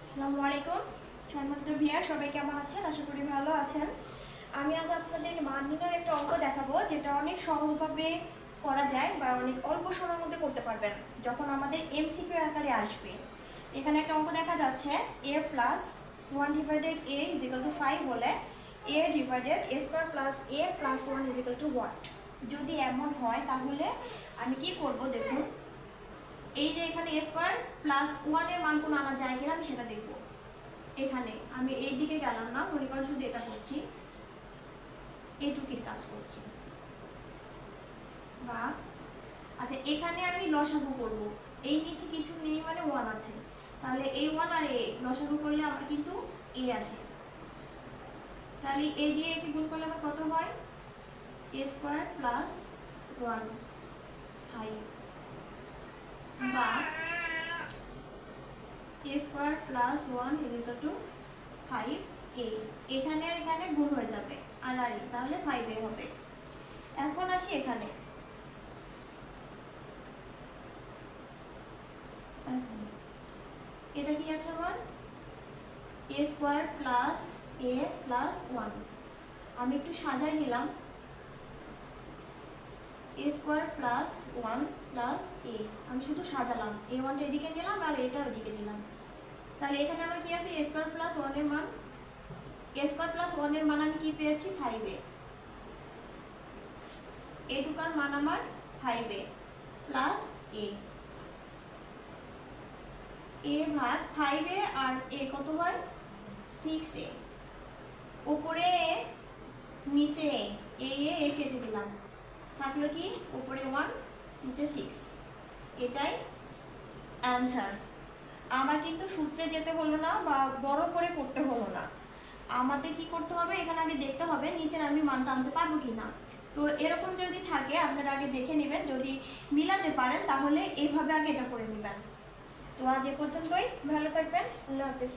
আসসালামু আলাইকুম সম্মানিত ভিউয়ার, সবাই কেমন আছেন? আশা করি ভালো আছেন। আমি আজ আপনাদের মান নির্ণয়ের একটা অঙ্ক দেখাবো, যেটা অনেক সহজভাবে করা যায় বা অনেক অল্প সময়ের মধ্যে করতে পারবেন যখন আমাদের এমসিকিউ আকারে আসবে। এখানে একটা অঙ্ক দেখা যাচ্ছে, a plus 1 divided a is equal to 5 হলে a divided a square plus a plus 1 is equal to what. যদি এমন হয় তাহলে আমি কি করব দেখুন। এই যে এখানে a স্কোয়ার প্লাস 1 এর মান কোনো আনা যায় কিনা আমি সেটা দেখব। এখানে আমি এই দিকে গেলাম না, মনে করেন শুধু এটা করছি, এইটুকির কাজ করছি। বা আচ্ছা, এখানে আমি লসাগু করব, এই নিচে কিছু নেই মানে 1 আছে, তাহলে এই 1 আর a লসাগু করলে আমার কিন্তু a আসে। তাহলে a দিয়ে কি গুণ করলে আমার কত হয়? a স্কোয়ার প্লাস 1 5, বা a square plus 1 is equal to 5a। এখানে আর এখানে গুণ হয়ে যাবে আর তাহলে 5a হবে। এখন আসি এখানে, এটা কি আছে আমার? a square plus a plus 1। আমি একটু সাজাই নিলাম, a square plus 1 plus a, আমি শুধু সাজালাম, a1 এদিকে নিলাম আর এটা ওইদিকে দিলাম। তাহলে এখানে আমার কি আছে? a স্কোয়ার প্লাস 1 এর মান, a স্কোয়ার প্লাস 1 এর মান আমি কি পেয়েছি? 5a। এটুকার মান আমার 5a প্লাস a, a ভাগ 5a আর a কত হয়? 6a। উপরে a নিচে a কেটে দিলাম, থাকলো কি? উপরে 1 নিচে 6, এটাই অ্যান্সার। আমার কিন্তু সূত্রে যেতে হলো না বা বড় করে করতে হলো না। আমাদের কি করতে হবে? এখানে আগে দেখতে হবে নিচের আমি মানটা আনতে পারবো কিনা। তো এরকম যদি থাকে আপনারা আগে দেখে নেবেন, যদি মিলাতে পারেন তাহলে এইভাবে আগে এটা করে নেবেন। তো আজ এ পর্যন্তই, ভালো থাকবেন, আল্লাহ হাফেজ।